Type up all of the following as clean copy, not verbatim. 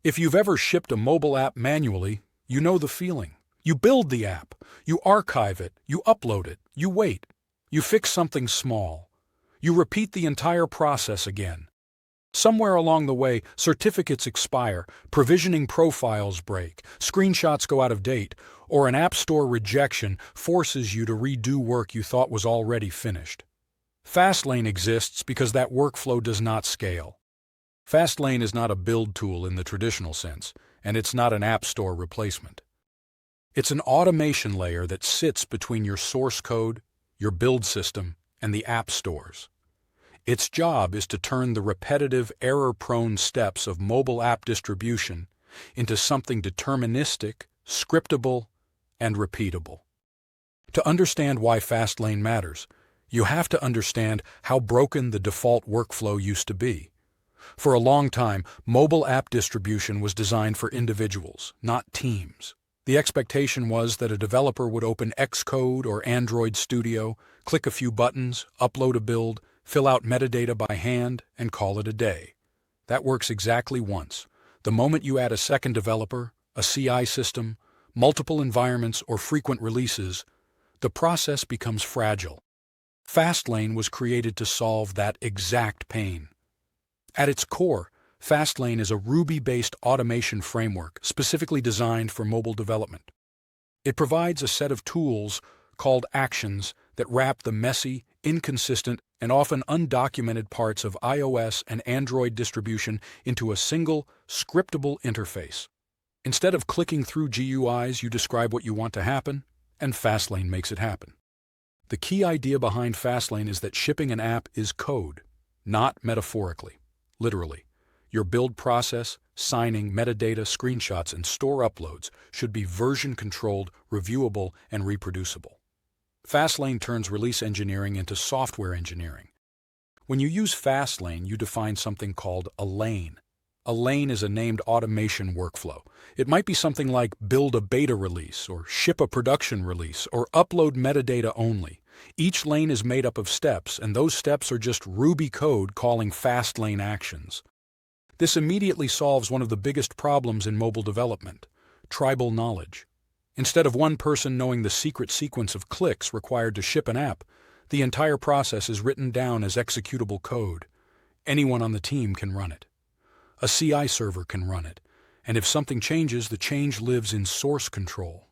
If you've ever shipped a mobile app manually, you know the feeling. You build the app, you archive it, you upload it, you wait. You fix something small. You repeat the entire process again. Somewhere along the way, certificates expire, provisioning profiles break, screenshots go out of date, or an App Store rejection forces you to redo work you thought was already finished. Fastlane exists because that workflow does not scale. Fastlane is not a build tool in the traditional sense, and it's not an App Store replacement. It's an automation layer that sits between your source code, your build system, and the app stores. Its job is to turn the repetitive, error-prone steps of mobile app distribution into something deterministic, scriptable, and repeatable. To understand why Fastlane matters, you have to understand how broken the default workflow used to be. For a long time, mobile app distribution was designed for individuals, not teams. The expectation was that a developer would open Xcode or Android Studio, click a few buttons, upload a build, fill out metadata by hand, and call it a day. That works exactly once. The moment you add a second developer, a CI system, multiple environments, or frequent releases, the process becomes fragile. Fastlane was created to solve that exact pain. At its core, Fastlane is a Ruby-based automation framework specifically designed for mobile development. It provides a set of tools called actions that wrap the messy, inconsistent, and often undocumented parts of iOS and Android distribution into a single, scriptable interface. Instead of clicking through GUIs, you describe what you want to happen, and Fastlane makes it happen. The key idea behind Fastlane is that shipping an app is code, not metaphorically, literally. Your build process, signing, metadata, screenshots, and store uploads should be version-controlled, reviewable, and reproducible. Fastlane turns release engineering into software engineering. When you use Fastlane, you define something called a lane. A lane is a named automation workflow. It might be something like build a beta release, or ship a production release, or upload metadata only. Each lane is made up of steps, and those steps are just Ruby code calling Fastlane actions. This immediately solves one of the biggest problems in mobile development: tribal knowledge. Instead of one person knowing the secret sequence of clicks required to ship an app, the entire process is written down as executable code. Anyone on the team can run it. A CI server can run it, and if something changes, the change lives in source control.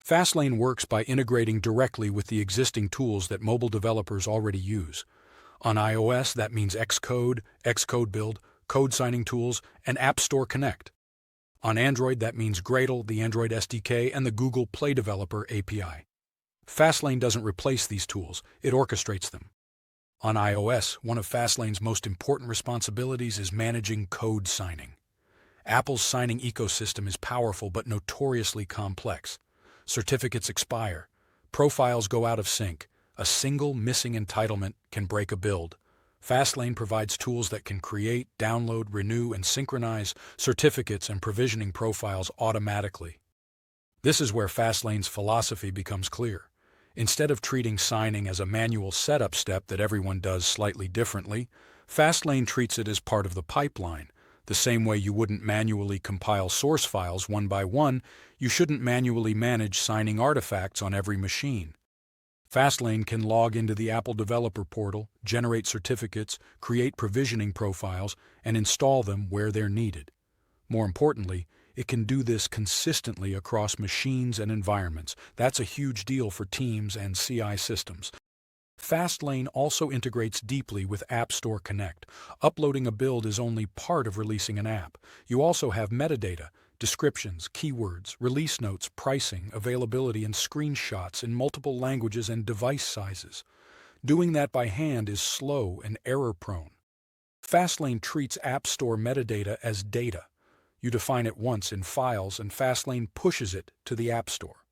Fastlane works by integrating directly with the existing tools that mobile developers already use. On iOS, that means Xcode, Xcode Build, code signing tools, and App Store Connect. On Android, that means Gradle, the Android SDK, and the Google Play Developer API. Fastlane doesn't replace these tools, it orchestrates them. On iOS, one of Fastlane's most important responsibilities is managing code signing. Apple's signing ecosystem is powerful but notoriously complex. Certificates expire, profiles go out of sync, a single missing entitlement can break a build. Fastlane provides tools that can create, download, renew, and synchronize certificates and provisioning profiles automatically. This is where Fastlane's philosophy becomes clear. Instead of treating signing as a manual setup step that everyone does slightly differently, Fastlane treats it as part of the pipeline. The same way you wouldn't manually compile source files one by one, you shouldn't manually manage signing artifacts on every machine. Fastlane can log into the Apple Developer Portal, generate certificates, create provisioning profiles, and install them where they're needed. More importantly, it can do this consistently across machines and environments. That's a huge deal for teams and CI systems. Fastlane also integrates deeply with App Store Connect. Uploading a build is only part of releasing an app. You also have metadata, descriptions, keywords, release notes, pricing, availability, and screenshots in multiple languages and device sizes. Doing that by hand is slow and error-prone. Fastlane treats App Store metadata as data. You define it once in files, and Fastlane pushes it to the App Store.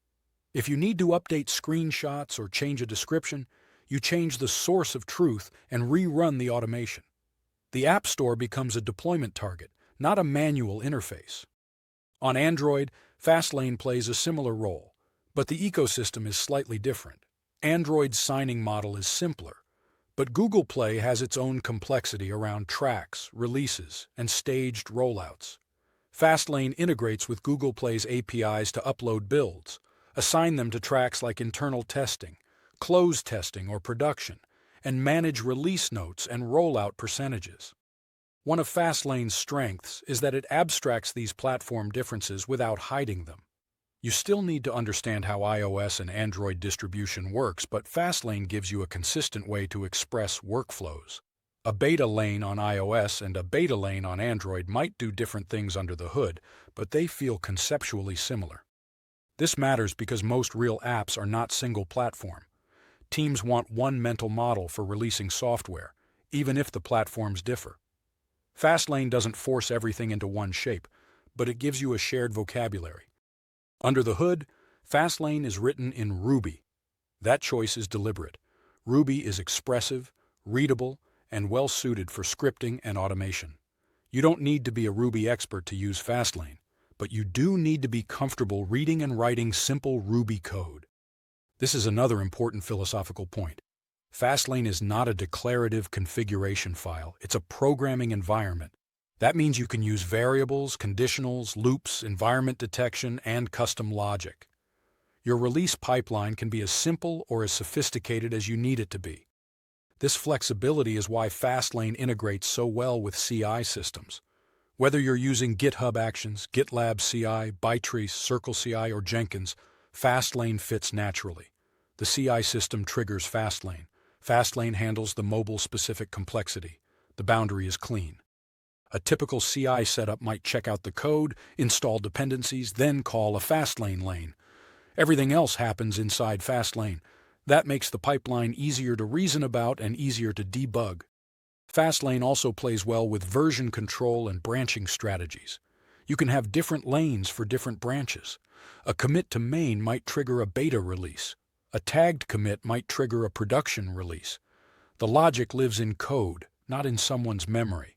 If you need to update screenshots or change a description, you change the source of truth and rerun the automation. The App Store becomes a deployment target, not a manual interface. On Android, Fastlane plays a similar role, but the ecosystem is slightly different. Android's signing model is simpler, but Google Play has its own complexity around tracks, releases, and staged rollouts. Fastlane integrates with Google Play's APIs to upload builds, assign them to tracks like internal testing, close testing, or production, and manage release notes and rollout percentages. One of Fastlane's strengths is that it abstracts these platform differences without hiding them. You still need to understand how iOS and Android distribution works, but Fastlane gives you a consistent way to express workflows. A beta lane on iOS and a beta lane on Android might do different things under the hood, but they feel conceptually similar. This matters because most real apps are not single-platform. Teams want one mental model for releasing software, even if the platforms differ. Fastlane doesn't force everything into one shape, but it gives you a shared vocabulary. Under the hood, Fastlane is written in Ruby. That choice is deliberate. Ruby is expressive, readable, and well-suited for scripting and automation. You don't need to be a Ruby expert to use Fastlane, but you do need to be comfortable reading and writing simple Ruby code. This is another important philosophical point. Fastlane is not a declarative configuration file, it's a programming environment. That means you can use variables, conditionals, loops, environment detection, and custom logic. Your release pipeline can be as simple or as sophisticated as you need it to be. This flexibility is why Fastlane integrates so well with CI systems. Whether you're using GitHub Actions, GitLab CI, Bytree, CircleCI, or Jenkins, Fastlane fits naturally. The CI system triggers Fastlane. Fastlane handles the mobile-specific complexity. The boundary is clean. A typical CI setup might check out the code, install dependencies, then call a Fastlane lane. Everything else happens inside Fastlane. That makes the pipeline easier to reason about and easier to debug. Fastlane also plays well with version control and branching strategies. You can have different lanes for different branches. A commit to main might trigger a beta release. A tagged commit might trigger a production release. The logic lives in code, not in someone's memory.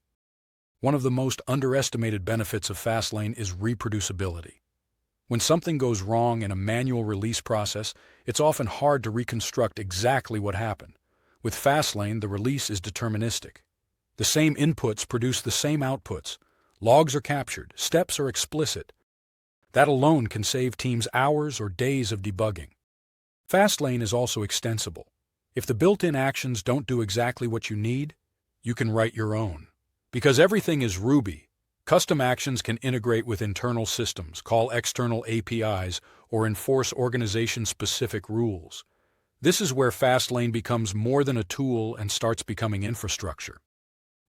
One of the most underestimated benefits of Fastlane is reproducibility. When something goes wrong in a manual release process, it's often hard to reconstruct exactly what happened. With Fastlane, the release is deterministic. The same inputs produce the same outputs. Logs are captured, steps are explicit. That alone can save teams hours or days of debugging. Fastlane is also extensible. If the built-in actions don't do exactly what you need, you can write your own. Because everything is Ruby, custom actions can integrate with internal systems, call external APIs, or enforce organization-specific rules. This is where Fastlane becomes more than a tool and starts becoming infrastructure.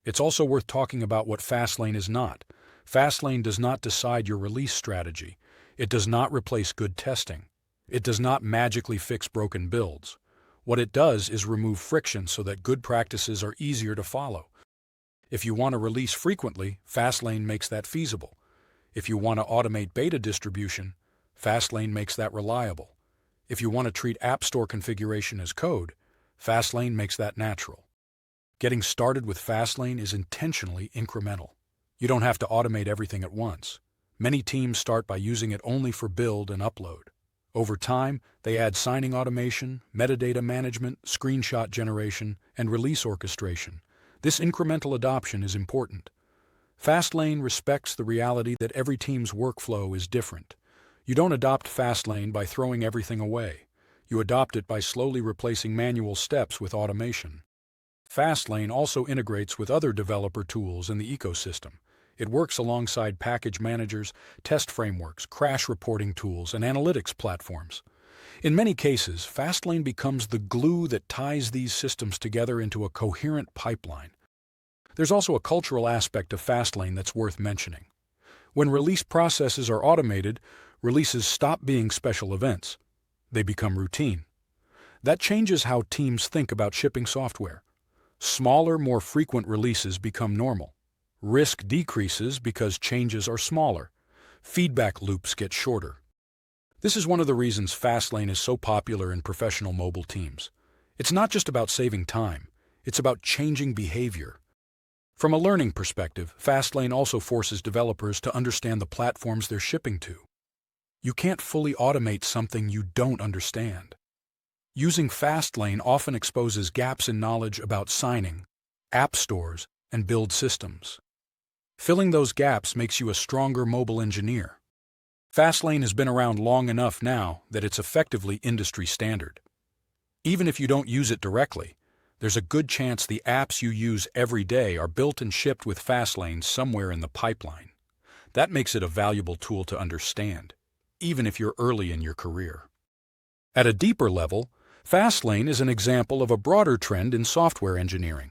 It's also worth talking about what Fastlane is not. Fastlane does not decide your release strategy. It does not replace good testing. It does not magically fix broken builds. What it does is remove friction so that good practices are easier to follow. If you want to release frequently, Fastlane makes that feasible. If you want to automate beta distribution, Fastlane makes that reliable. If you want to treat App Store configuration as code, Fastlane makes that natural. Getting started with Fastlane is intentionally incremental. You don't have to automate everything at once. Many teams start by using it only for build and upload. Over time, they add signing automation, metadata management, screenshot generation, and release orchestration. This incremental adoption is important. Fastlane respects the reality that every team's workflow is different. You don't adopt Fastlane by throwing everything away. You adopt it by slowly replacing manual steps with automation. Fastlane also integrates with other developer tools in the ecosystem. It works alongside package managers, test frameworks, crash reporting tools, and analytics platforms. In many cases, Fastlane becomes the glue that ties these systems together into a coherent pipeline. There's also a cultural aspect of Fastlane that's worth mentioning. When release processes are automated, releases stop being special events. They become routine. That changes how teams think about shipping software. Smaller, more frequent releases become normal. Risk decreases because changes are smaller. Feedback loops get shorter. This is one of the reasons Fastlane is so popular in professional mobile teams. It's not just about saving time, it's about changing behavior. From a learning perspective, Fastlane also forces developers to understand the platforms they're shipping to. You can't fully automate something you don't understand. Using Fastlane often exposes gaps in knowledge about signing, app stores, and build systems. Filling those gaps makes you a stronger mobile engineer. Fastlane has been around long enough now that it's effectively industry standard. Even if you don't use it directly, there's a good chance the apps you use every day are built and shipped with Fastlane somewhere in the pipeline. That makes it a valuable tool to understand, even if you're early in your career. At a deeper level, Fastlane is an example of a broader trend in software engineering.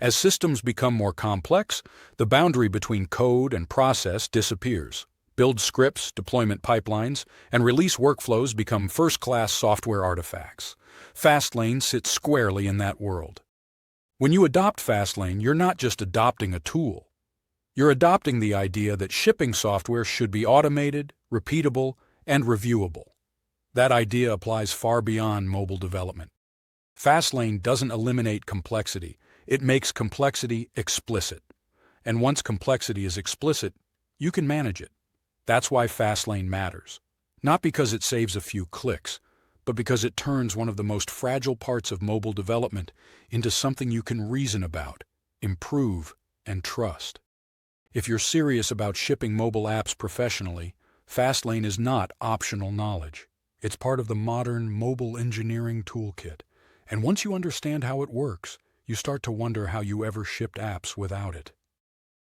As systems become more complex, the boundary between code and process disappears. Build scripts, deployment pipelines, and release workflows become first-class software artifacts. Fastlane sits squarely in that world. When you adopt Fastlane, you're not just adopting a tool. You're adopting the idea that shipping software should be automated, repeatable, and reviewable. That idea applies far beyond mobile development. Fastlane doesn't eliminate complexity. It makes complexity explicit. And once complexity is explicit, you can manage it. That's why Fastlane matters. Not because it saves a few clicks, but because it turns one of the most fragile parts of mobile development into something you can reason about, improve, and trust. If you're serious about shipping mobile apps professionally, Fastlane is not optional knowledge. It's part of the modern mobile engineering toolkit. And once you understand how it works, you start to wonder how you ever shipped apps without it.